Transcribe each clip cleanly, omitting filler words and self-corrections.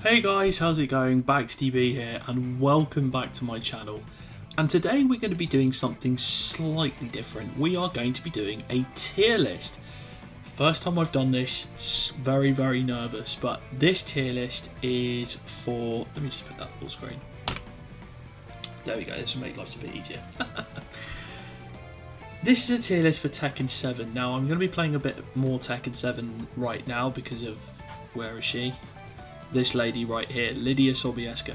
Hey guys, how's it going? BaxDB here and welcome back to my channel. And today we're going to be doing something slightly different. We are going to be doing a tier list. First time I've done this, very nervous, but this tier list is for, let me just put that full screen. There we go, this will make life a bit easier. This is a tier list for Tekken 7. Now I'm going to be playing a bit more Tekken 7 right now because of, where is she? This lady right here, Lydia.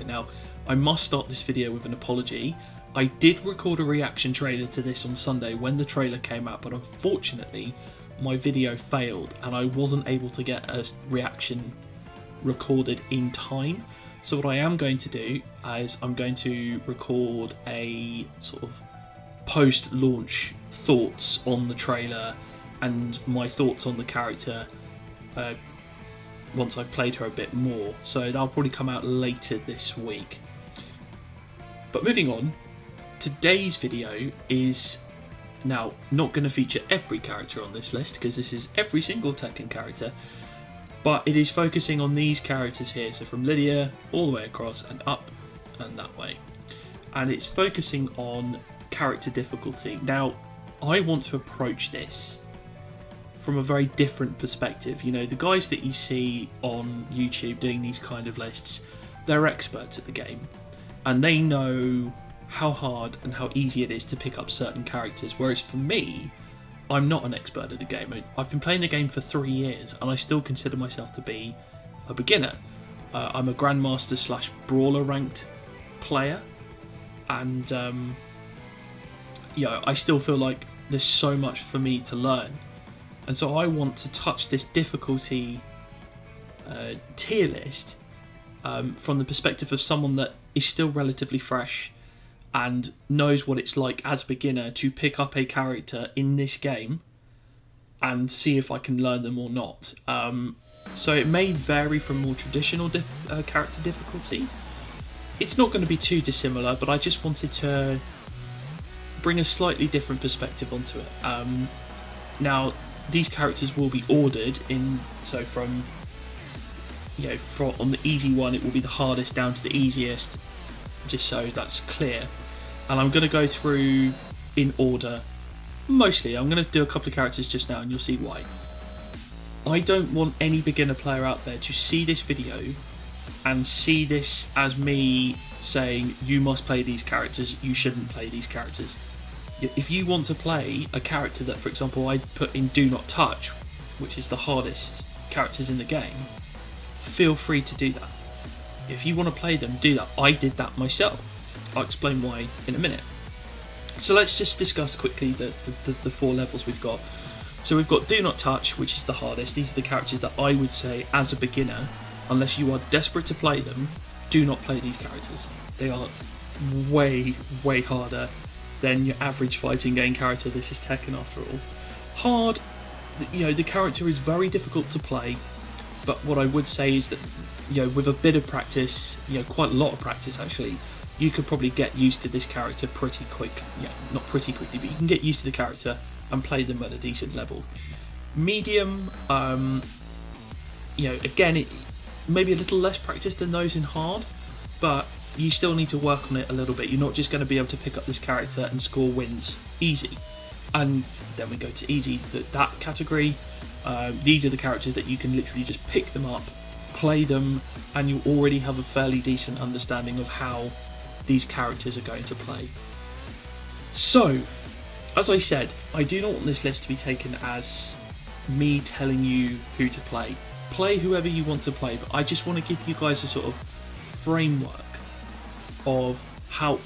Now, I must start this video with an apology. I did record a reaction trailer to this on Sunday when the trailer came out, but unfortunately my video failed and I wasn't able to get a reaction recorded in time. So what I am going to do is I'm going to record a sort of post-launch thoughts on the trailer and my thoughts on the character once I've played her a bit more, so that'll probably come out later this week. But moving on, today's video is now not going to feature every character on this list because this is every single Tekken character, but it is focusing on these characters here, so from Lydia all the way across and up and that way, and it's focusing on character difficulty. Now I want to approach this from a very different perspective. You know, the guys that you see on YouTube doing these kind of lists, they're experts at the game and they know how hard and how easy it is to pick up certain characters, whereas for me, I'm not an expert at the game. I've been playing the game for 3 years and I still consider myself to be a beginner. I'm a Grandmaster slash Brawler ranked player, and I still feel like there's so much for me to learn. And so I want to touch this difficulty tier list from the perspective of someone that is still relatively fresh and knows what it's like as a beginner to pick up a character in this game and see if I can learn them or not. So it may vary from more traditional character difficulties. It's not going to be too dissimilar, but I just wanted to bring a slightly different perspective onto it. Now, these characters will be ordered in, so from on the easy one it will be the hardest down to the easiest, just so that's clear. And I'm going to go through in order. Mostly I'm going to do a couple of characters just now and you'll see why. I don't want any beginner player out there to see this video and see this as me saying you must play these characters, you shouldn't play these characters. If you want to play a character that, for example, I put in Do Not Touch, which is the hardest characters in the game, feel free to do that. If you want to play them, do that. I did that myself. I'll explain why in a minute. So let's just discuss quickly the 4 levels we've got. So we've got Do Not Touch, which is the hardest. These are the characters that I would say, as a beginner, unless you are desperate to play them, do not play these characters. They are way harder than your average fighting game character. This is Tekken after all. Hard, the character is very difficult to play, but what I would say is that, with a bit of practice, quite a lot of practice actually, you could probably get used to this character pretty quick. Not pretty quickly, but you can get used to the character and play them at a decent level. Medium, again, it maybe a little less practice than those in hard, but you still need to work on it a little bit. You're not just going to be able to pick up this character and score wins easy. And then we go to easy, that category. These are the characters that you can literally just pick them up, play them, and you already have a fairly decent understanding of how these characters are going to play. So, as I said, I do not want this list to be taken as me telling you who to play. Play whoever you want to play, but I just want to give you guys a sort of framework of how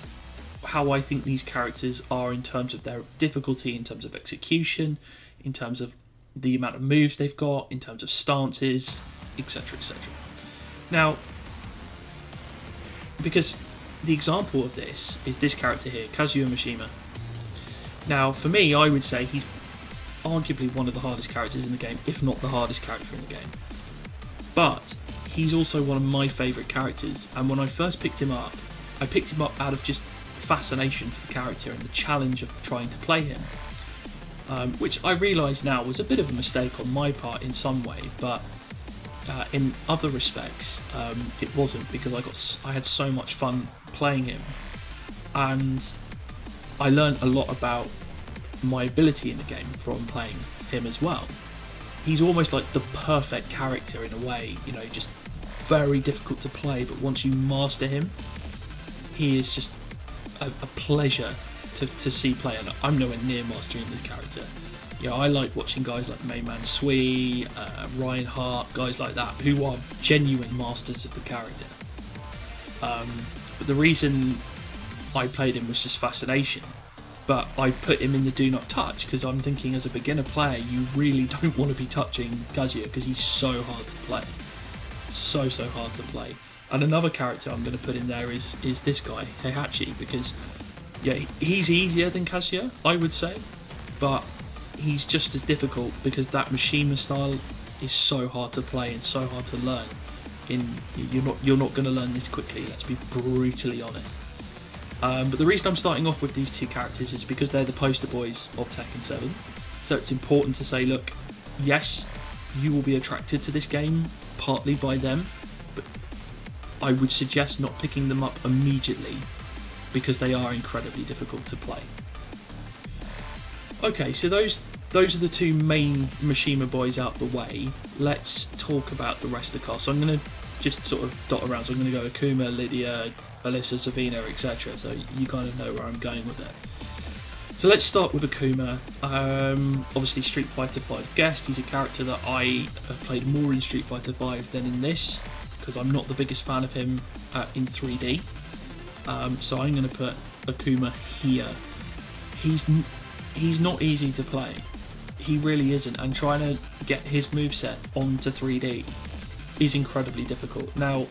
I think these characters are in terms of their difficulty, in terms of execution, in terms of the amount of moves they've got, in terms of stances, etc, etc. Now, because the example of this is this character here, Mishima. Now, for me, I would say he's arguably one of the hardest characters in the game, if not the hardest character in the game. But he's also one of my favourite characters, and when I first picked him up, I picked him up out of just fascination for the character and the challenge of trying to play him, which I realise now was a bit of a mistake on my part in some way, but In other respects, it wasn't, because I had so much fun playing him, and I learned a lot about my ability in the game from playing him as well. He's almost like the perfect character in a way, you know, just very difficult to play, but once you master him, he is just a pleasure to see play. And I'm nowhere near mastering this character. You know, I like watching guys like Mayman Sui, Reinhardt, guys like that, who are genuine masters of the character. But the reason I played him was just fascination. But I put him in the do not touch because I'm thinking, as a beginner player, you really don't want to be touching Kazuya because he's so hard to play. So hard to play. And another character I'm going to put in there is this guy, Heihachi, because yeah, he's easier than Kazuya, I would say, but he's just as difficult because that Mishima style is so hard to play and so hard to learn. You're not going to learn this quickly, let's be brutally honest. But the reason I'm starting off with these two characters is because they're the poster boys of Tekken 7. So it's important to say, look, yes, you will be attracted to this game partly by them, but I would suggest not picking them up immediately because they are incredibly difficult to play. Okay, so those are the two main Mishima boys out the way. Let's talk about the rest of the cast. So I'm going to just sort of dot around. So I'm going to go Akuma, Lydia, Alyssa, Savina, etc. So you kind of know where I'm going with it. So let's start with Akuma. Obviously Street Fighter V guest. He's a character that I have played more in Street Fighter V than in this, because I'm not the biggest fan of him in 3D. So I'm going to put Akuma here. He's not easy to play. He really isn't, and trying to get his moveset onto 3D is incredibly difficult. Now,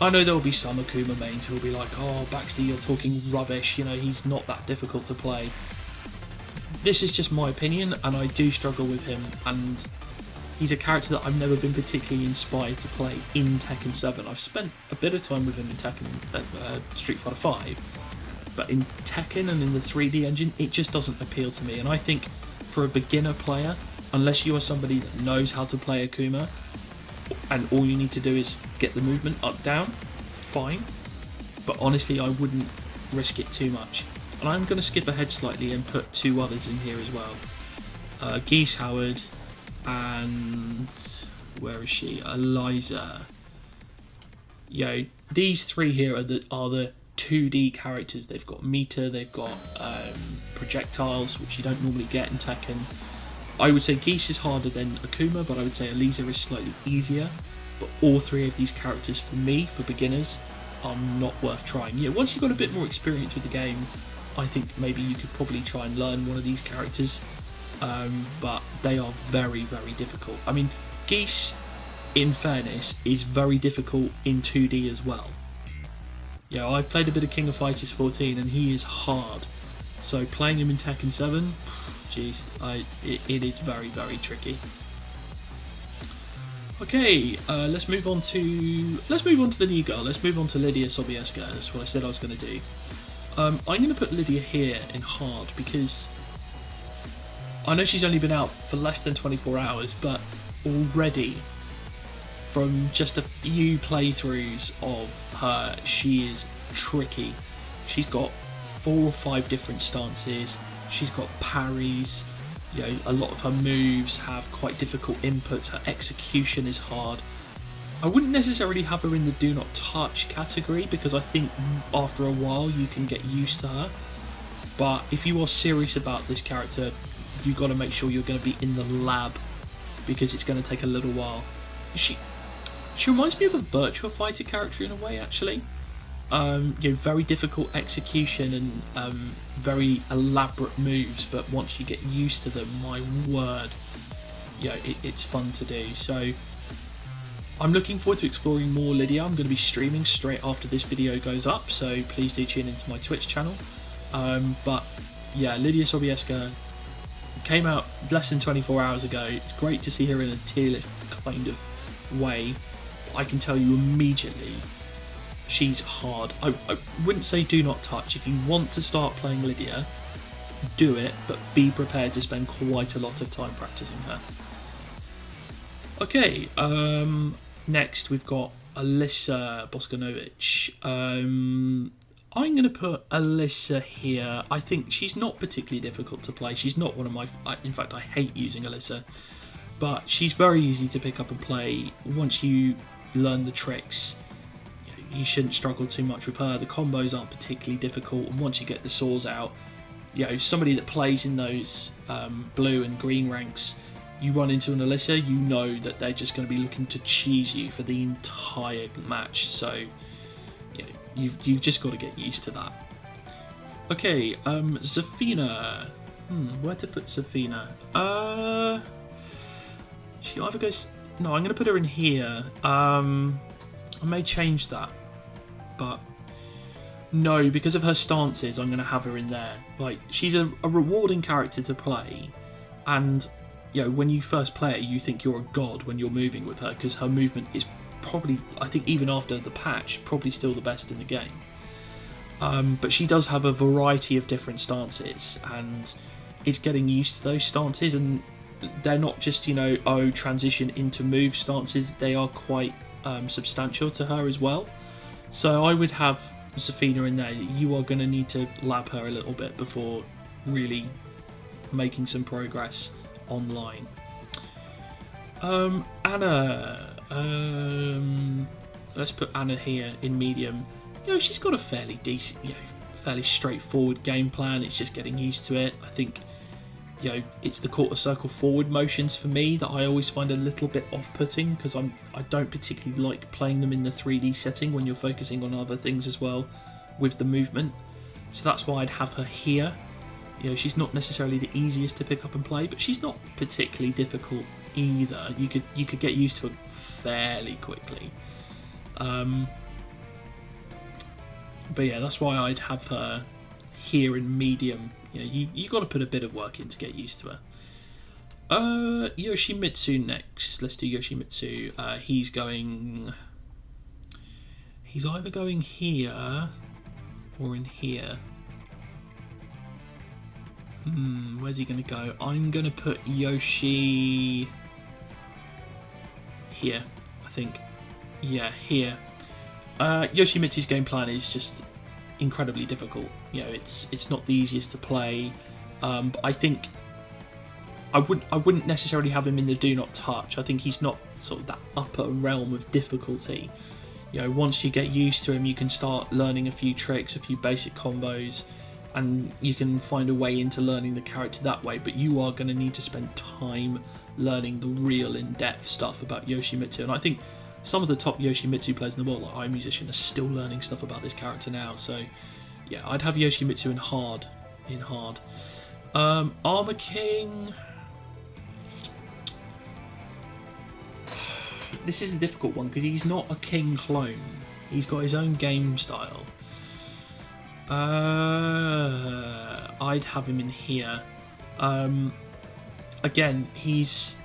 I know there will be some Akuma mains who will be like, oh, Baxter, you're talking rubbish, you know, he's not that difficult to play. This is just my opinion, and I do struggle with him, and he's a character that I've never been particularly inspired to play in Tekken 7. I've spent a bit of time with him in Tekken, Street Fighter 5, but in Tekken and in the 3D engine, it just doesn't appeal to me, and I think for a beginner player, unless you are somebody that knows how to play Akuma, and all you need to do is get the movement up down, fine, but honestly I wouldn't risk it too much. And I'm going to skip ahead slightly and put two others in here as well. Geese Howard and where is she? Eliza. You know, these three here are the 2D characters. They've got meter, they've got projectiles, which you don't normally get in Tekken. I would say Geese is harder than Akuma, but I would say Eliza is slightly easier. But all three of these characters, for me, for beginners, are not worth trying. Yeah, once you've got a bit more experience with the game, I think maybe you could probably try and learn one of these characters. But they are very, very difficult. I mean, Geese, in fairness, is very difficult in 2D as well. Yeah, I've played a bit of King of Fighters 14 and he is hard. So playing him in Tekken 7, jeez, it is very, very tricky. Okay, let's move on to the new girl. Let's move on to Lydia Sobieska. That's what I said I was going to do. I'm going to put Lydia here in hard because I know she's only been out for less than 24 hours, but already from just a few playthroughs of her, she is tricky. She's got 4 or 5 different stances. She's got parries. You know, a lot of her moves have quite difficult inputs. Her execution is hard. I wouldn't necessarily have her in the do not touch category because I think after a while you can get used to her. But if you are serious about this character, you've got to make sure you're going to be in the lab because it's going to take a little while. She reminds me of a Virtua Fighter character in a way, actually. You know, very difficult execution and very elaborate moves, but once you get used to them, my word, yeah, it's fun to do. So I'm looking forward to exploring more Lydia. I'm going to be streaming straight after this video goes up, so please do tune into my Twitch channel. But yeah, Lydia Sobieska came out less than 24 hours ago. It's great to see her in a tier list kind of way. I can tell you immediately, she's hard. I wouldn't say do not touch. If you want to start playing Lydia, do it, but be prepared to spend quite a lot of time practicing her. Okay, next we've got Alyssa Boskanovic. I'm going to put Alyssa here. I think she's not particularly difficult to play. She's not one of my... In fact, I hate using Alyssa. But she's very easy to pick up and play. Once you learn the tricks, you shouldn't struggle too much with her. The combos aren't particularly difficult. And once you get the saws out, somebody that plays in those blue and green ranks, you run into an Alyssa, you know that they're just going to be looking to cheese you for the entire match. So you've just got to get used to that. Okay, Zafina. Where to put Zafina? She either goes... No, I'm going to put her in here. I may change that, but no, because of her stances, I'm going to have her in there. Like, she's a rewarding character to play, and when you first play her, you think you're a god when you're moving with her, because her movement is probably, I think even after the patch, probably still the best in the game. But she does have a variety of different stances, and it's getting used to those stances, and they're not just, transition into move stances, they are quite substantial to her as well. So I would have Zafina in there. You are going to need to lab her a little bit before really making some progress online. Anna. Let's put Anna here in medium. She's got a fairly decent, fairly straightforward game plan. It's just getting used to it. I think, it's the quarter circle forward motions for me that I always find a little bit off-putting, because I don't particularly like playing them in the 3D setting when you're focusing on other things as well with the movement. So that's why I'd have her here. She's not necessarily the easiest to pick up and play, but she's not particularly difficult either. You could get used to it fairly quickly. But yeah, that's why I'd have her here in medium. You got to put a bit of work in to get used to her. Yoshimitsu next. Let's do Yoshimitsu. He's either going here or in here. Where's he going to go? I'm going to put Yoshi here, I think. Yeah, here. Yoshimitsu's game plan is just incredibly difficult. It's not the easiest to play. But I think I wouldn't necessarily have him in the do not touch. I think he's not sort of that upper realm of difficulty. Once you get used to him, you can start learning a few tricks, a few basic combos, and you can find a way into learning the character that way. But you are going to need to spend time learning the real in-depth stuff about Yoshimitsu. And I think some of the top Yoshimitsu players in the world, like iMusician, are still learning stuff about this character now. So yeah, I'd have Yoshimitsu in hard. Armor King. This is a difficult one because he's not a King clone. He's got his own game style. I'd have him in here. Again, he's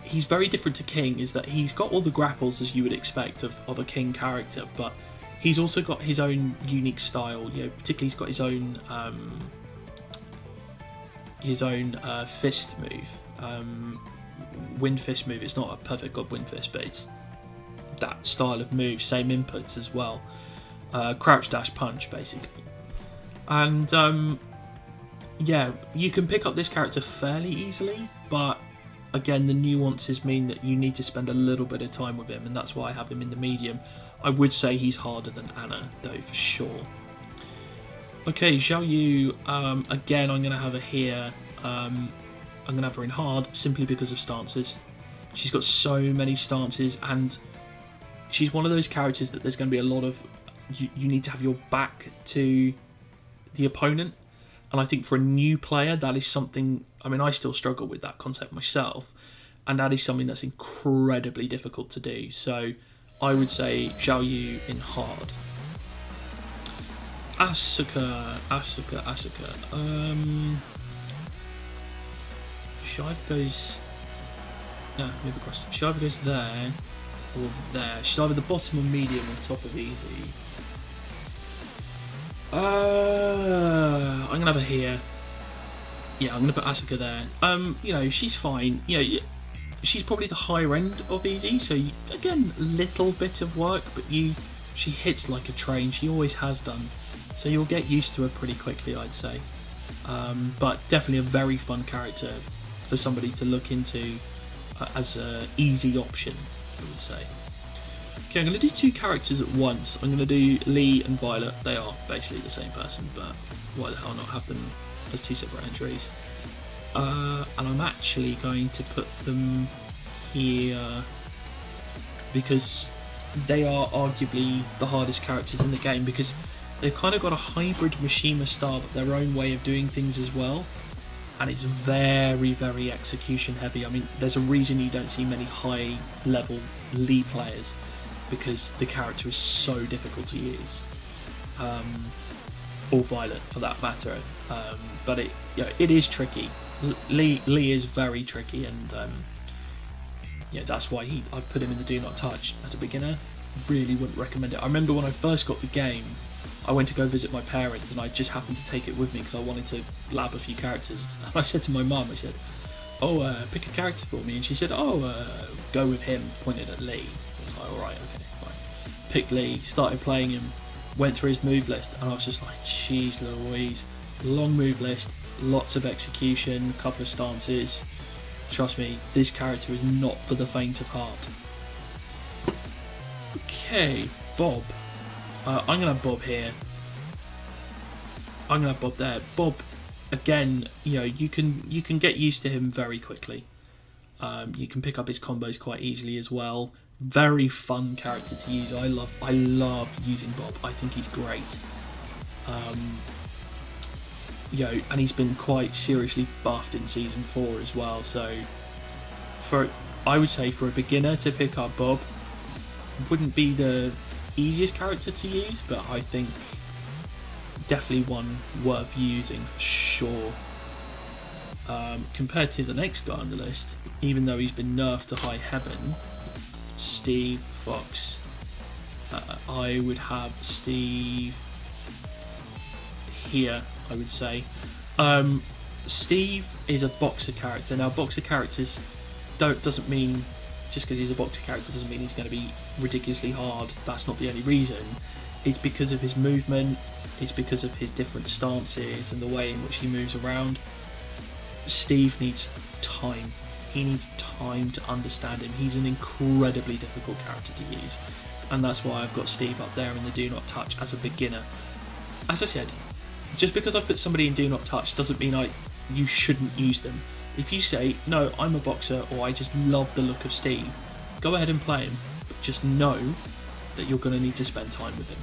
very different to King, is that he's got all the grapples as you would expect of a King character, but he's also got his own unique style. Particularly he's got his own fist move, wind fist move. It's not a perfect god wind fist, but it's that style of move, same inputs as well. Crouch dash punch basically, and yeah, you can pick up this character fairly easily, but again, the nuances mean that you need to spend a little bit of time with him, and that's why I have him in the medium. I would say he's harder than Anna, though, for sure. Okay, Xiao Yu, again, I'm going to have her here. I'm going to have her in hard, simply because of stances. She's got so many stances, and she's one of those characters that there's going to be a lot of... You need to have your back to the opponent, and I think for a new player, that is something... I mean, I still struggle with that concept myself, and that is something that's incredibly difficult to do. So I would say Xiao Yu in hard. Asuka. Shiva goes... No, move across. Shiva goes there, or there. She's either the bottom or medium on top of easy. I'm going to have her here. Yeah, I'm going to put Asuka there. She's fine. she's probably the higher end of easy, so again, little bit of work, but she hits like a train. She always has done, so you'll get used to her pretty quickly, I'd say. But definitely a very fun character for somebody to look into as an easy option, I would say. Okay, I'm going to do two characters at once. I'm going to do Lee and Violet. They are basically the same person, but why the hell not have them as two separate entries? And I'm actually going to put them here because they are arguably the hardest characters in the game, because they've kind of got a hybrid Mishima style, but their own way of doing things as well. And it's very, very execution heavy. I mean, there's a reason you don't see many high level Lee players, because the character is so difficult to use. Or Violet for that matter. But it is tricky. Lee is very tricky, and that's why I've put him in the Do Not Touch. As a beginner, really wouldn't recommend it. I remember when I first got the game, I went to go visit my parents, and I just happened to take it with me because I wanted to lab a few characters. And I said to my mum, I said, pick a character for me, and she said, go with him, pointed at Lee. I was like, alright, okay, fine. Picked Lee, started playing him, went through his move list, and I was just like, jeez Louise, long move list, lots of execution, a couple of stances. Trust me, this character is not for the faint of heart. Okay, Bob. I'm going to have Bob here. I'm going to have Bob there. Bob, again, you can get used to him very quickly. You can pick up his combos quite easily as well. Very fun character to use. I love using Bob. I think he's great. And he's been quite seriously buffed in Season 4 as well. So, I would say for a beginner to pick up Bob, wouldn't be the easiest character to use, but I think definitely one worth using for sure. Compared to the next guy on the list, even though he's been nerfed to high heaven, Steve Fox. I would have Steve here, I would say. Steve is a boxer character. Now, boxer characters doesn't mean, just because he's a boxer character doesn't mean he's going to be ridiculously hard. That's not the only reason. It's because of his movement, it's because of his different stances and the way in which he moves around. Steve needs time. He needs time to understand him. He's an incredibly difficult character to use, and that's why I've got Steve up there in the Do Not Touch as a beginner. As I said, just because I put somebody in Do Not Touch doesn't mean you shouldn't use them. If you say, no, I'm a boxer, or I just love the look of Steve, go ahead and play him, but just know that you're going to need to spend time with him.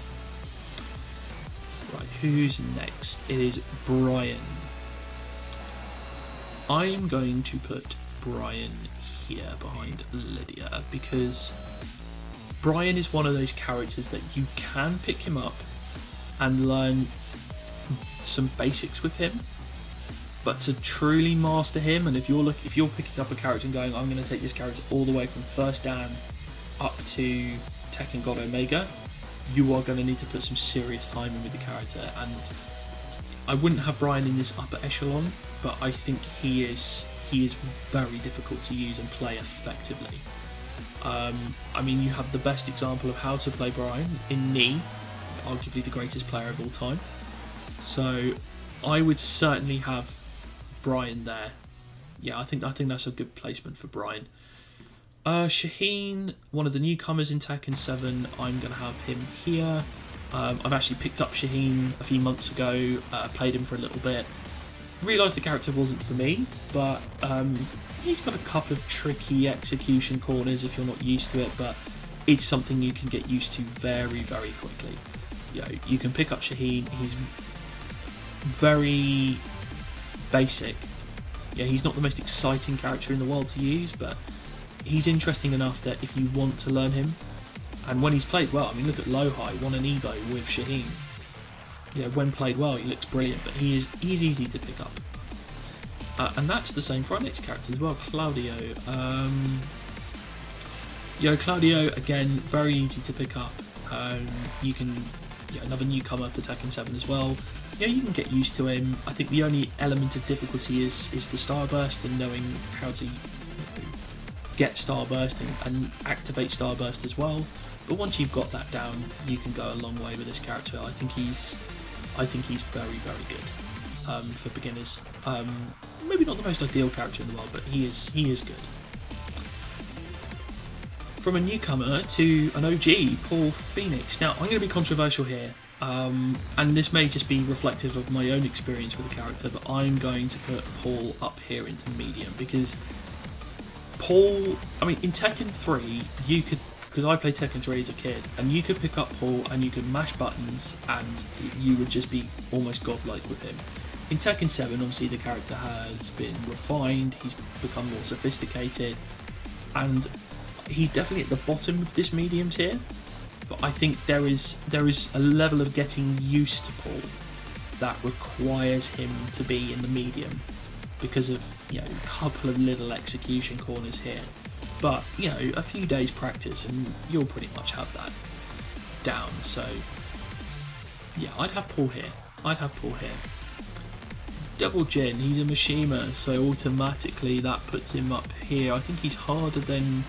Right, who's next? It is Bryan. I'm going to put Bryan here behind Lydia, because Bryan is one of those characters that you can pick him up and learn some basics with him, but to truly master him, and if you're picking up a character and going, I'm going to take this character all the way from first Dan up to Tekken God Omega, you are going to need to put some serious time in with the character. And I wouldn't have Bryan in this upper echelon, but I think he is very difficult to use and play effectively. I mean, you have the best example of how to play Bryan in me, arguably the greatest player of all time. So I would certainly have Bryan there. Yeah, I think that's a good placement for Bryan. Shaheen, one of the newcomers in Tekken 7, I'm going to have him here. I've actually picked up Shaheen a few months ago, played him for a little bit. Realised the character wasn't for me, but he's got a couple of tricky execution corners if you're not used to it, but it's something you can get used to very, very quickly. You can pick up Shaheen, he's very basic. Yeah, he's not the most exciting character in the world to use, but he's interesting enough that if you want to learn him, and when he's played well, I mean, look at Lowhigh, won an Evo with Shaheen. When played well, he looks brilliant, but he's easy to pick up. And that's the same for our next character as well, Claudio. Claudio, again, very easy to pick up. You can, another newcomer for Tekken 7 as well. You can get used to him. I think the only element of difficulty is the Starburst and knowing how to get Starburst and activate Starburst as well. But once you've got that down, you can go a long way with this character. I think he's very, very good for beginners. Maybe not the most ideal character in the world, but he is good. From a newcomer to an OG, Paul Phoenix. Now, I'm going to be controversial here, and this may just be reflective of my own experience with the character, but I'm going to put Paul up here into medium, because Paul, I mean, in Tekken 3, you could, because I played Tekken 3 as a kid, and you could pick up Paul and you could mash buttons and you would just be almost godlike with him. In Tekken 7, obviously the character has been refined, he's become more sophisticated, and he's definitely at the bottom of this medium tier, but I think there is a level of getting used to Paul that requires him to be in the medium because of, you know, a couple of little execution corners here. But, you know, a few days practice and you'll pretty much have that down. So, yeah, I'd have Paul here. Double Jin, he's a Mishima, so automatically that puts him up here. I think he's harder than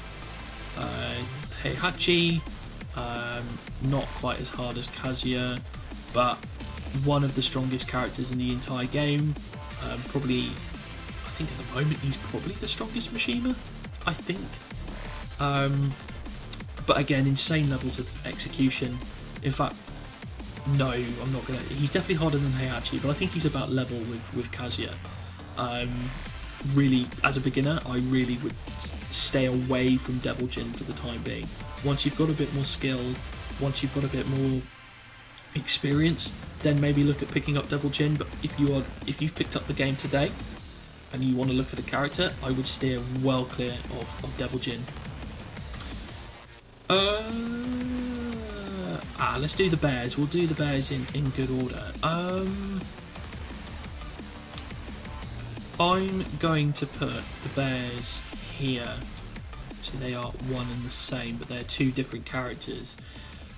Heihachi, not quite as hard as Kazuya, but one of the strongest characters in the entire game. Probably, I think at the moment he's probably the strongest Mishima, I think. But again, insane levels of execution. In fact, no, I'm not gonna. He's definitely harder than Heihachi, but I think he's about level with Kazuya. Really, as a beginner, I really would stay away from Devil Jin for the time being. Once you've got a bit more skill, once you've got a bit more experience, then maybe look at picking up Devil Jin. But if you've picked up the game today and you want to look at a character, I would steer well clear of Devil Jin. Let's do the bears. We'll do the bears in good order. I'm going to put the bears here. So they are one and the same, but they're two different characters.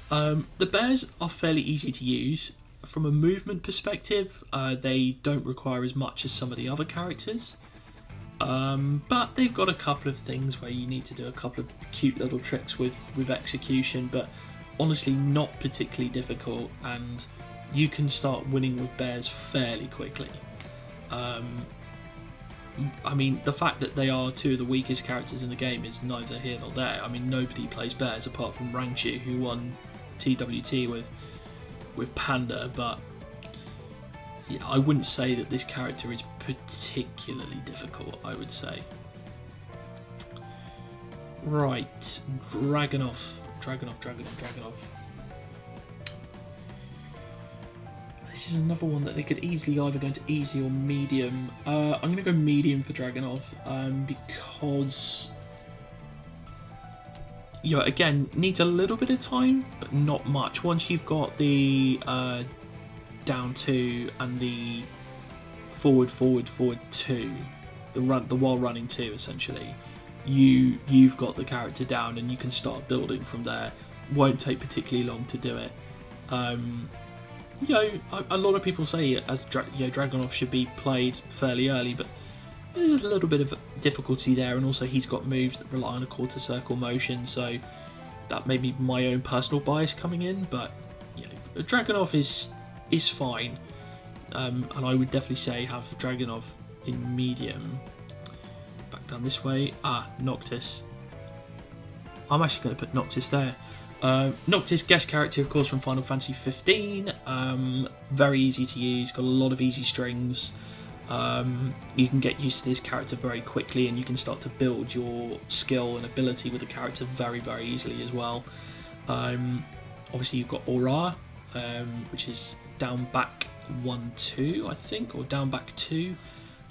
The bears are fairly easy to use. From a movement perspective, they don't require as much as some of the other characters. But they've got a couple of things where you need to do a couple of cute little tricks with execution, but honestly not particularly difficult, and you can start winning with bears fairly quickly. I mean, the fact that they are two of the weakest characters in the game is neither here nor there. I mean, nobody plays bears apart from Rangchu, who won TWT with Panda, but yeah, I wouldn't say that this character is particularly difficult, I would say. Right, Dragunov. This is another one that they could easily either go into easy or medium. I'm going to go medium for Dragunov, because, you know, again, needs a little bit of time, but not much. Once you've got the down 2 and the forward 2, the while running 2, essentially, you've got the character down and you can start building from there. Won't take particularly long to do it. You know, a lot of people say Dragunov should be played fairly early, but there's a little bit of difficulty there, and also he's got moves that rely on a quarter circle motion, so that may be my own personal bias coming in. But you know, Dragunov is fine, and I would definitely say have Dragunov in medium. Back down this way. Noctis. I'm actually going to put Noctis there. Noctis, guest character, of course, from Final Fantasy 15. Very easy to use, got a lot of easy strings. You can get used to this character very quickly, and you can start to build your skill and ability with the character very, very easily as well. Obviously, you've got Aura, which is down back 1-2, I think, or down back 2.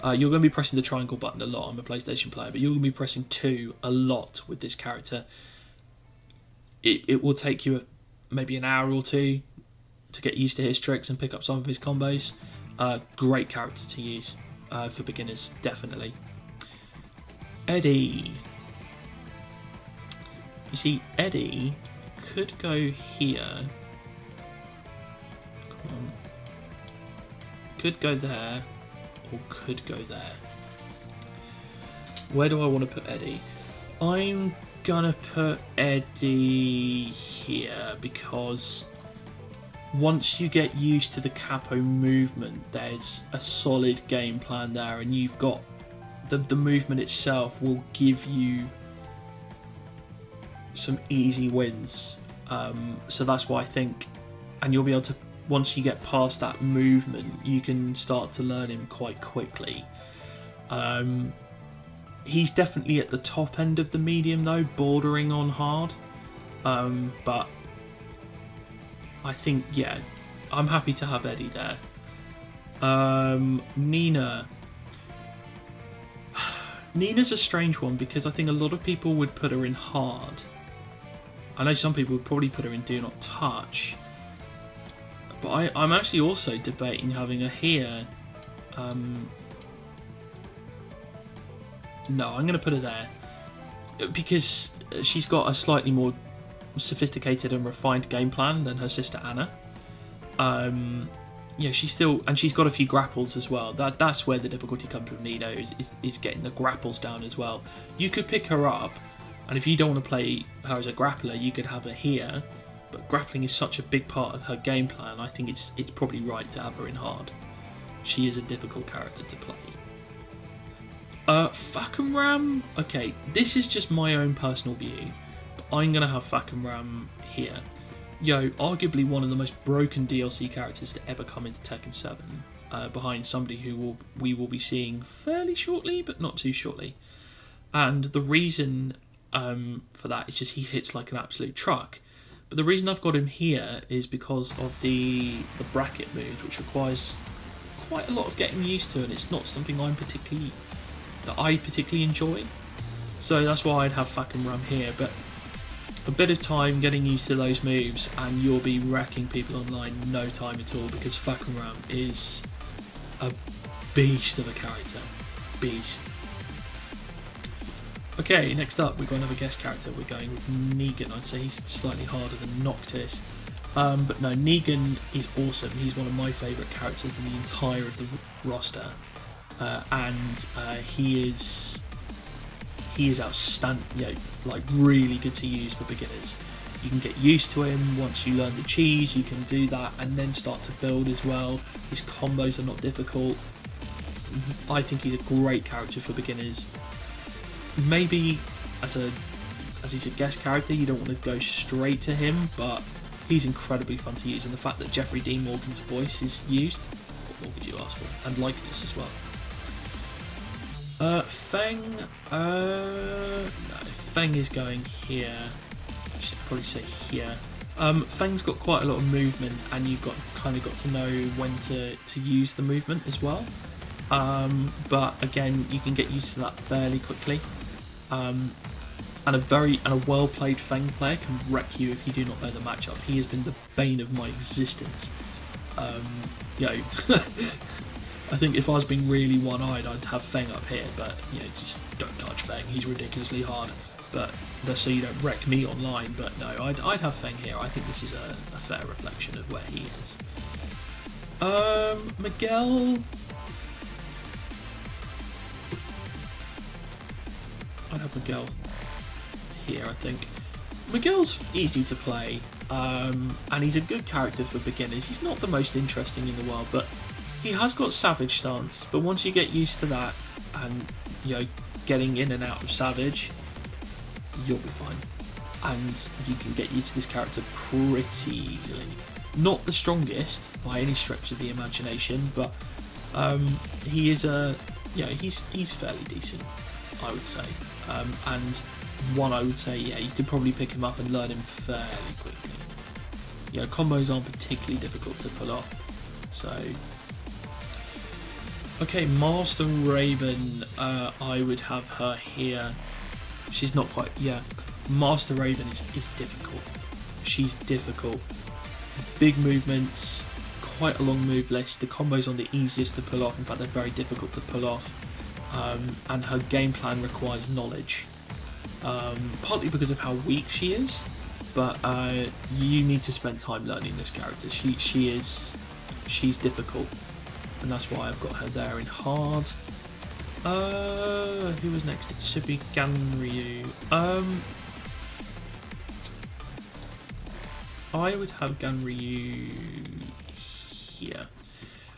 You're going to be pressing the triangle button a lot. I'm a PlayStation player, but you're going to be pressing 2 a lot with this character. It will take you maybe an hour or two to get used to his tricks and pick up some of his combos. Great character to use for beginners, definitely. Eddy. You see, Eddy could go here. Come on. Could go there, or could go there. Where do I want to put Eddy? I'm gonna put Eddy here because once you get used to the capo movement, there's a solid game plan there, and you've got the movement itself will give you some easy wins. So that's why I think, and you'll be able to, once you get past that movement, you can start to learn him quite quickly. He's definitely at the top end of the medium though, bordering on hard. But I think, yeah, I'm happy to have Eddy there. Nina. Nina's a strange one because I think a lot of people would put her in hard. I know some people would probably put her in do not touch. But I'm actually also debating having her here. No, I'm going to put her there because she's got a slightly more sophisticated and refined game plan than her sister Anna. Yeah, she's got a few grapples as well. That's where the difficulty comes with Nina is getting the grapples down as well. You could pick her up, and if you don't want to play her as a grappler, you could have her here. But grappling is such a big part of her game plan. I think it's probably right to have her in hard. She is a difficult character to play. Hwoarang. Okay, this is just my own personal view, but I'm gonna have Hwoarang here. Arguably one of the most broken DLC characters to ever come into Tekken 7, behind somebody who we will be seeing fairly shortly, but not too shortly. And the reason for that is just he hits like an absolute truck. But the reason I've got him here is because of the bracket moves, which requires quite a lot of getting used to, and it's not something I particularly enjoy. So that's why I'd have Hwoarang here. But a bit of time getting used to those moves, and you'll be wrecking people online in no time at all, because Hwoarang is a beast of a character. Beast. Okay, next up we've got another guest character. We're going with Negan. I'd say he's slightly harder than Noctis. But no, Negan is awesome. He's one of my favourite characters in the entire of the roster. And he is outstanding, like really good to use for beginners. You can get used to him. Once you learn the cheese, you can do that and then start to build as well. His combos are not difficult. I think he's a great character for beginners. Maybe as he's a guest character, you don't want to go straight to him, but he's incredibly fun to use, and the fact that Jeffrey Dean Morgan's voice is used, what more could you ask for? And likeness as well. Feng, no, Feng is going here. I should probably say here. Feng's got quite a lot of movement, and you've got to know when to use the movement as well. But again, you can get used to that fairly quickly. And a well played Feng player can wreck you if you do not know the matchup. He has been the bane of my existence. I think if I was being really one-eyed, I'd have Feng up here, but just don't touch Feng. He's ridiculously hard. But that's so you don't wreck me online. But no, I'd have Feng here. I think this is a fair reflection of where he is. Miguel. I'd have Miguel here, I think. Miguel's easy to play, and he's a good character for beginners. He's not the most interesting in the world, but he has got Savage stance. But once you get used to that, and getting in and out of Savage, you'll be fine. And you can get used to this character pretty easily. Not the strongest by any stretch of the imagination, but he is he's fairly decent, I would say. And one I would say, you could probably pick him up and learn him fairly quickly. Combos aren't particularly difficult to pull off. So, okay, Master Raven, I would have her here. She's not quite, Master Raven is difficult. She's difficult. Big movements, quite a long move list. The combos aren't the easiest to pull off. In fact, they're very difficult to pull off. And her game plan requires knowledge, partly because of how weak she is, but you need to spend time learning this character. She's difficult, and that's why I've got her there in hard. Who was next? It should be Ganryu. I would have Ganryu here.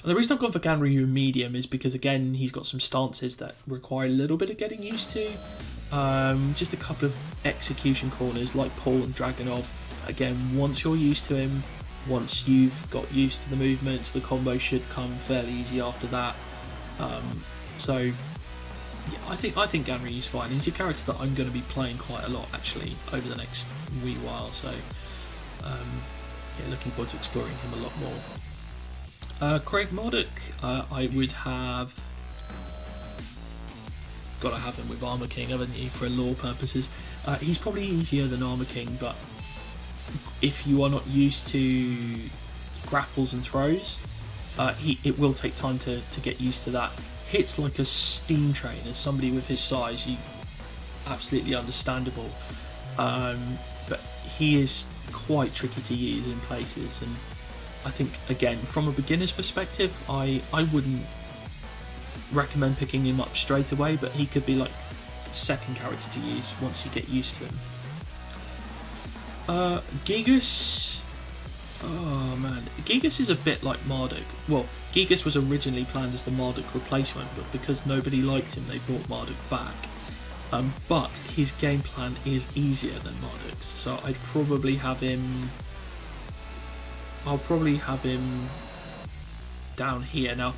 And the reason I've gone for Ganryu medium is because, again, he's got some stances that require a little bit of getting used to. Just a couple of execution corners like Paul and Dragonov. Again, once you're used to him, once you've got used to the movements, the combo should come fairly easy after that. So, yeah, I think Ganryu's fine. He's a character that I'm going to be playing quite a lot, actually, over the next wee while. So, yeah, looking forward to exploring him a lot more. Craig Marduk, I would have... Got to have him with Armor King, haven't you, for lore purposes. He's probably easier than Armor King, but if you are not used to grapples and throws, it will take time to get used to that. Hits like a steam train. As somebody with his size, absolutely understandable. But he is quite tricky to use in places, and I think, again, from a beginner's perspective, I wouldn't recommend picking him up straight away, but he could be like second character to use once you get used to him. Gigas, oh man, Gigas is a bit like Marduk. Well, Gigas was originally planned as the Marduk replacement, but because nobody liked him, they brought Marduk back. But his game plan is easier than Marduk's, so I'll probably have him down here. Now,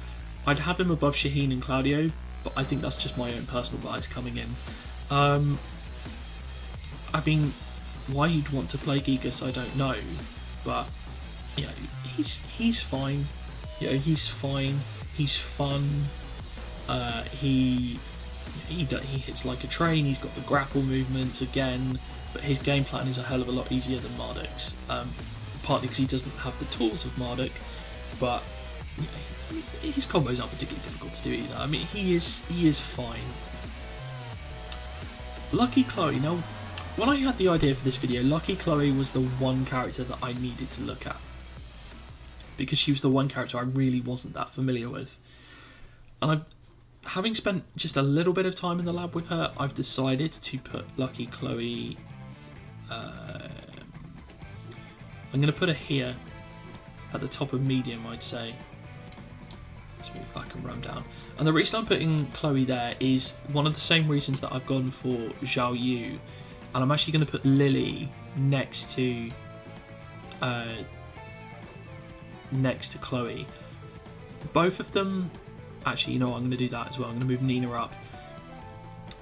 I'd have him above Shaheen and Claudio, but I think that's just my own personal bias coming in. I mean, why you'd want to play Gigas, I don't know, but you know, he's fine. You know, he's fine. He's fun. He hits like a train. He's got the grapple movements again, but his game plan is a hell of a lot easier than Marduk's. Partly because he doesn't have the tools of Marduk, but you know, his combos aren't particularly difficult to do either. I mean, he is fine. Lucky Chloe. Now, when I had the idea for this video, Lucky Chloe was the one character that I needed to look at, because she was the one character I really wasn't that familiar with. And having spent just a little bit of time in the lab with her, I've decided to put Lucky Chloe... I'm going to put her here, at the top of medium, I'd say. Let's move back and run down. And the reason I'm putting Chloe there is one of the same reasons that I've gone for Zhao Yu. And I'm actually going to put Lily next to Chloe. Both of them, actually, you know what, I'm going to do that as well. I'm going to move Nina up.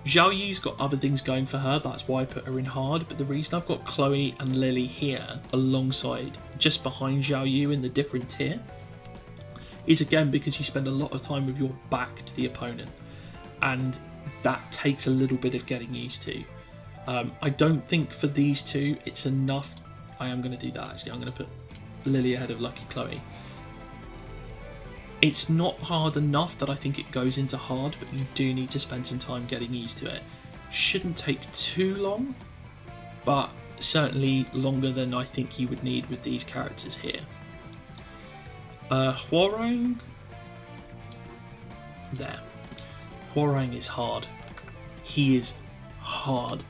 Zhao Yu's got other things going for her, that's why I put her in hard, but the reason I've got Chloe and Lily here alongside, just behind Zhao Yu in the different tier, is again because you spend a lot of time with your back to the opponent, and that takes a little bit of getting used to. I don't think for these two it's enough. I am going to do that actually. I'm going to put Lily ahead of Lucky Chloe. It's not hard enough that I think it goes into hard, but you do need to spend some time getting used to it. Shouldn't take too long, but certainly longer than I think you would need with these characters here. Hwoarang. There. Hwoarang is hard. He is hard.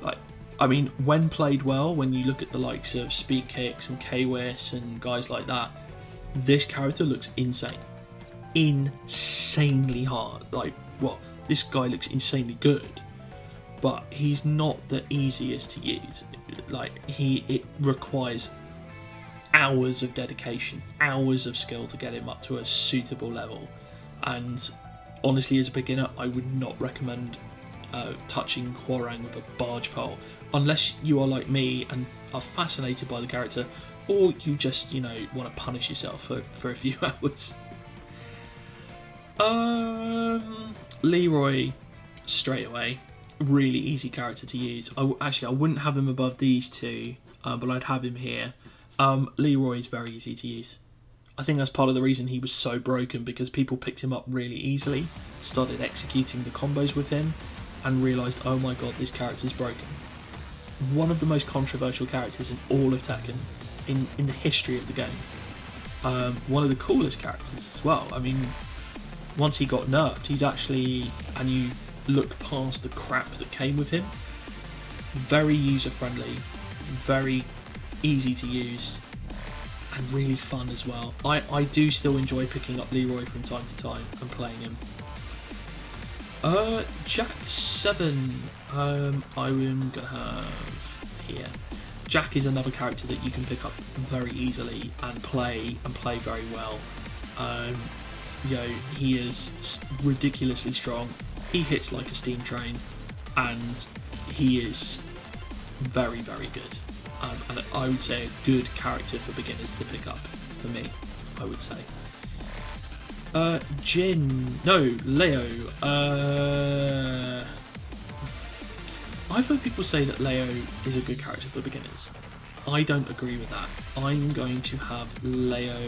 Like, I mean, when played well, when you look at the likes of Speed Kicks and Kwis and guys like that, this character looks insane. Insanely hard. Like, well, this guy looks insanely good, but he's not the easiest to use. Like, it requires hours of dedication, hours of skill to get him up to a suitable level. And honestly, as a beginner, I would not recommend touching Hwoarang with a barge pole, unless you are like me and are fascinated by the character, or you just, you know, want to punish yourself for a few hours. Leroy, straight away, really easy character to use. I wouldn't have him above these two, but I'd have him here. Leroy is very easy to use. I think that's part of the reason he was so broken, because people picked him up really easily, started executing the combos with him, and realised, oh my god, this character's broken. One of the most controversial characters in all of Tekken, in the history of the game. One of the coolest characters as well. I mean, once he got nerfed, he's actually, and you look past the crap that came with him, very user friendly, very easy to use, and really fun as well. I do still enjoy picking up Leroy from time to time and playing him. Jack 7, I'm gonna have here. Jack is another character that you can pick up very easily and play very well. You know, he is ridiculously strong. He hits like a steam train, and he is very, very good. And I would say a good character for beginners to pick up, for me, I would say. Leo. I've heard people say that Leo is a good character for beginners. I don't agree with that. I'm going to have Leo...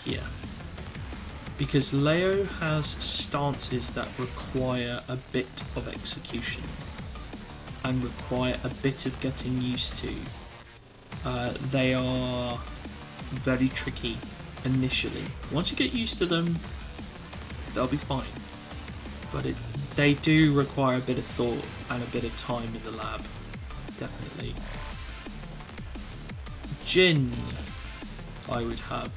here. Because Leo has stances that require a bit of execution and require a bit of getting used to. They are very tricky initially. Once you get used to them, they'll be fine. But they do require a bit of thought and a bit of time in the lab, definitely. Jin, I would have.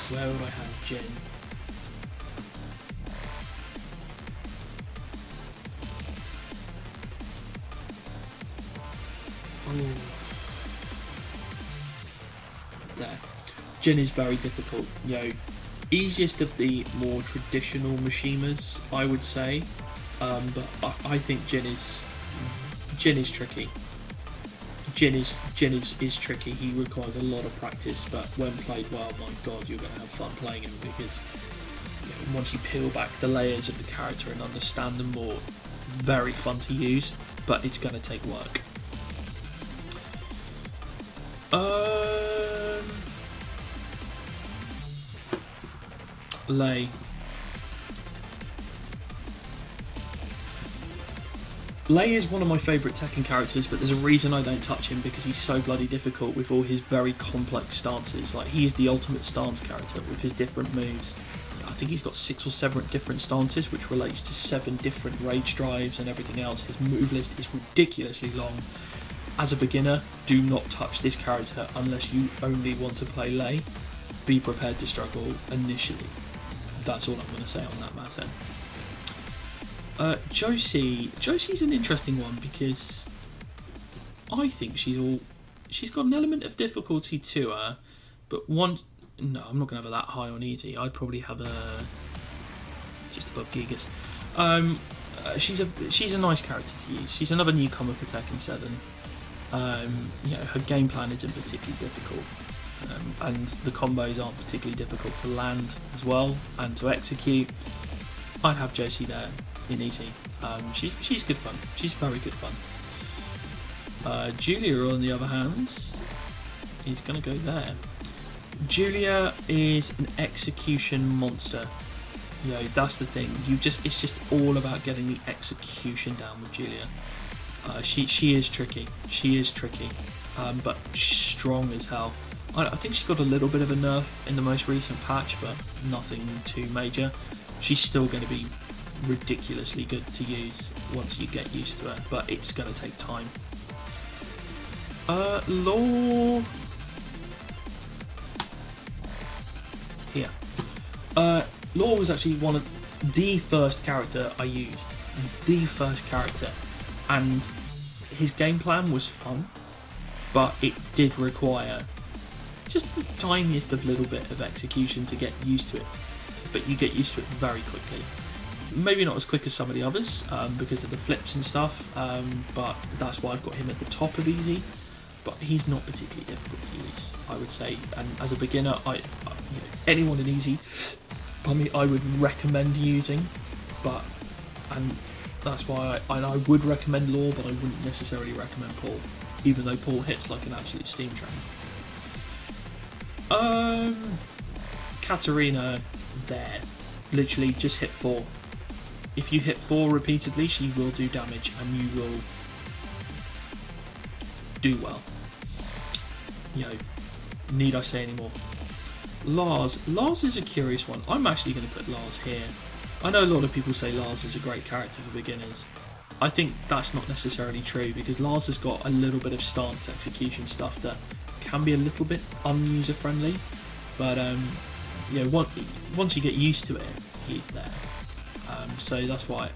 Where would I have Jin? Oh. There. Jin is very difficult. You know, easiest of the more traditional Mishimas, I would say. But I think Jin is tricky. Jin is tricky. He requires a lot of practice, but when played well, my god, you're going to have fun playing him, because once you peel back the layers of the character and understand them more, very fun to use, but it's going to take work. Lei. Lei is one of my favourite Tekken characters, but there's a reason I don't touch him, because he's so bloody difficult with all his very complex stances. Like, he is the ultimate stance character with his different moves. I think he's got 6 or 7 different stances, which relates to 7 different rage drives and everything else. His move list is ridiculously long. As a beginner, do not touch this character unless you only want to play Lei. Be prepared to struggle initially. That's all I'm going to say on that matter. Josie's an interesting one, because I think she's got an element of difficulty to her, but no, I'm not going to have her that high on easy. I'd probably have her just above Gigas. She's a nice character to use. She's another newcomer for Tekken 7. Her game plan isn't particularly difficult, and the combos aren't particularly difficult to land as well and to execute. I'd have Josie there in easy. She's good fun. She's very good fun. Julia, on the other hand, is going to go there. Julia is an execution monster. That's the thing. It's just all about getting the execution down with Julia. She is tricky. She is tricky, but strong as hell. I think she got a little bit of a nerf in the most recent patch, but nothing too major. She's still going to be ridiculously good to use once you get used to her, but it's going to take time. Law here. Law was actually one of the first character I used. The first character. And his game plan was fun, but it did require just the tiniest of little bit of execution to get used to it. But you get used to it very quickly. Maybe not as quick as some of the others, because of the flips and stuff, but that's why I've got him at the top of easy. But he's not particularly difficult to use, I would say. And as a beginner, anyone in easy, I would recommend using, and that's why I would recommend Law, but I wouldn't necessarily recommend Paul, even though Paul hits like an absolute steam train. Katarina, there. Literally just hit 4. If you hit 4 repeatedly, she will do damage, and you will do well. You know, need I say any more? Lars is a curious one. I'm actually going to put Lars here. I know a lot of people say Lars is a great character for beginners. I think that's not necessarily true, because Lars has got a little bit of stance execution stuff that can be a little bit user friendly, but you know, once you get used to it, he's there. So that's why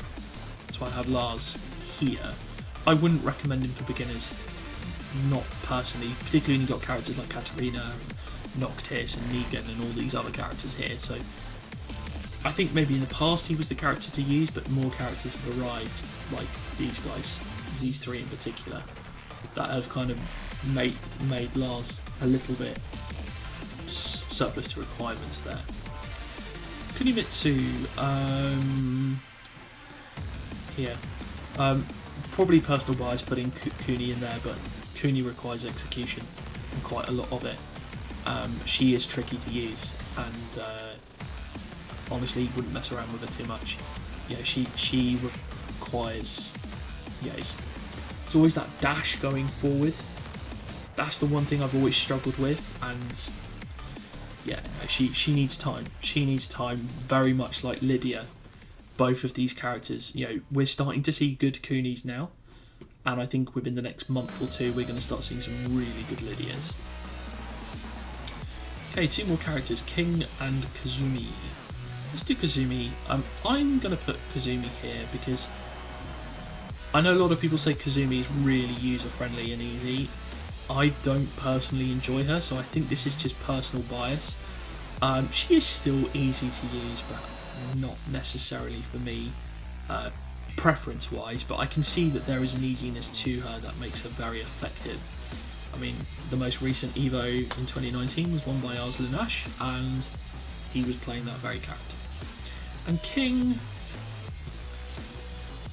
I have Lars here. I wouldn't recommend him for beginners, not personally, particularly when you've got characters like Katarina and Noctis and Negan and all these other characters here. So I think maybe in the past he was the character to use, but more characters have arrived, like these guys, these three in particular, that have kind of made Lars a little bit surplus to requirements there. Kunimitsu, here. Probably personal bias putting Kuni in there, but Kuni requires execution and quite a lot of it. She is tricky to use, and honestly wouldn't mess around with her too much. You know, she requires, yeah, it's always that dash going forward. That's the one thing I've always struggled with, and yeah, she needs time. She needs time, very much like Lydia. Both of these characters, you know, we're starting to see good Kunis now, and I think within the next month or two we're going to start seeing some really good Lydias. Okay, two more characters, King and Kazumi. Let's do Kazumi. I'm going to put Kazumi here because I know a lot of people say Kazumi is really user-friendly and easy. I don't personally enjoy her, so I think this is just personal bias. She is still easy to use, but not necessarily for me, preference-wise, but I can see that there is an easiness to her that makes her very effective. I mean, the most recent Evo in 2019 was won by Ars Lunash, and he was playing that very character. And King,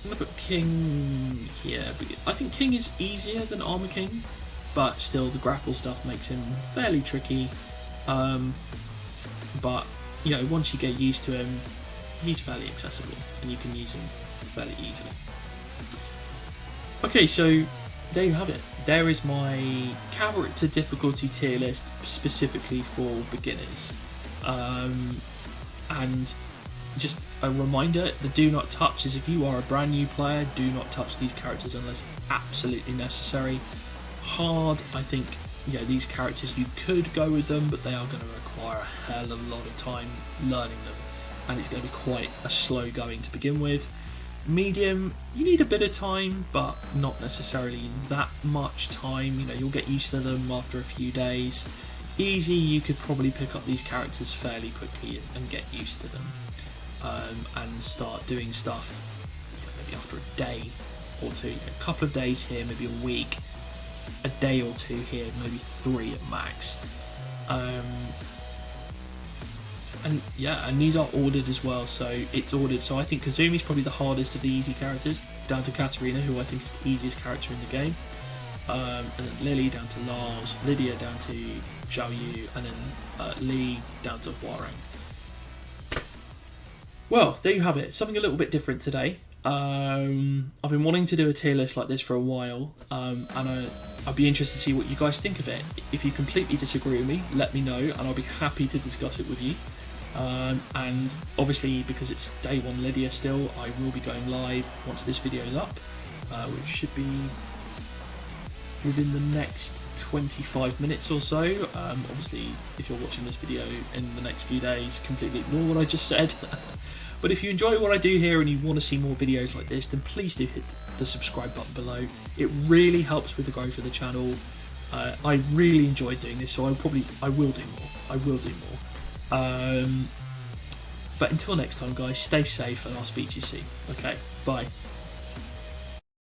I'm going to put King here. I think King is easier than Armor King, but still the grapple stuff makes him fairly tricky. But you know, once you get used to him, he's fairly accessible and you can use him fairly easily. Okay, so there you have it. There is my character difficulty tier list specifically for beginners. And just a reminder, the do not touch is if you are a brand new player, do not touch these characters unless absolutely necessary. Hard, I think, you know, these characters you could go with them, but they are going to require a hell of a lot of time learning them, and it's going to be quite a slow going to begin with. Medium, you need a bit of time, but not necessarily that much time. You know, you'll get used to them after a few days. Easy, you could probably pick up these characters fairly quickly and get used to them, and start doing stuff, you know, maybe after a day or two, you know, a couple of days here, maybe a week, a day or two here, maybe 3 at max. And yeah, and these are ordered as well, so it's ordered. So I think Kazumi's probably the hardest of the easy characters, down to Katarina, who I think is the easiest character in the game. And then Lily down to Lars, Lydia down to Xiaoyu, and then Lee down to Hwoarang. Well, there you have it. Something a little bit different today. I've been wanting to do a tier list like this for a while, and I'd be interested to see what you guys think of it. If you completely disagree with me, let me know, and I'll be happy to discuss it with you. And obviously, because it's day 1 Lydia still, I will be going live once this video is up, which should be within the next 25 minutes or so. Obviously, if you're watching this video in the next few days, completely ignore what I just said. But if you enjoy what I do here and you want to see more videos like this, then please do hit the subscribe button below. It really helps with the growth of the channel. I really enjoyed doing this, so I will do more. But until next time, guys, stay safe and I'll speak to you soon. Okay, bye.